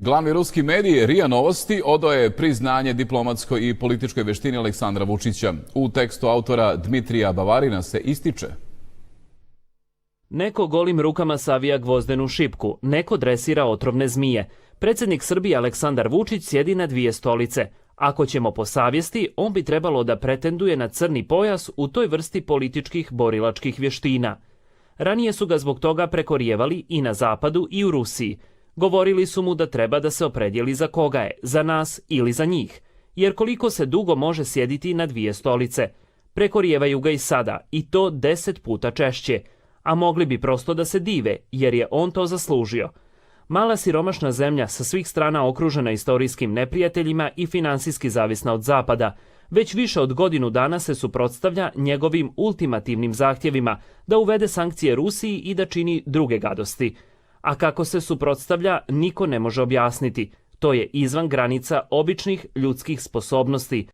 Glavni ruski medij RIA Novosti odao je priznanje diplomatskoj i političkoj veštini Aleksandra Vučića. U tekstu autora Dmitrija Bavarina se ističe: neko golim rukama savija gvozdenu šipku, neko dresira otrovne zmije. Predsjednik Srbije Aleksandar Vučić sjedi na dvije stolice. Ako ćemo po savjesti, on bi trebalo da pretenduje na crni pojas u toj vrsti političkih borilačkih vještina. Ranije su ga zbog toga prekorijevali i na Zapadu i u Rusiji. Govorili su mu da treba da se opredijeli za koga je, za nas ili za njih. Jer koliko se dugo može sjediti na dvije stolice. Prekorijevaju ga i sada, i to 10 puta češće. A mogli bi prosto da se dive, jer je on to zaslužio. Mala siromašna zemlja sa svih strana okružena istorijskim neprijateljima i finansijski zavisna od Zapada, već više od godinu dana se suprotstavlja njegovim ultimativnim zahtjevima da uvede sankcije Rusiji i da čini druge gadosti. A kako se suprotstavlja, niko ne može objasniti. To je izvan granica običnih ljudskih sposobnosti,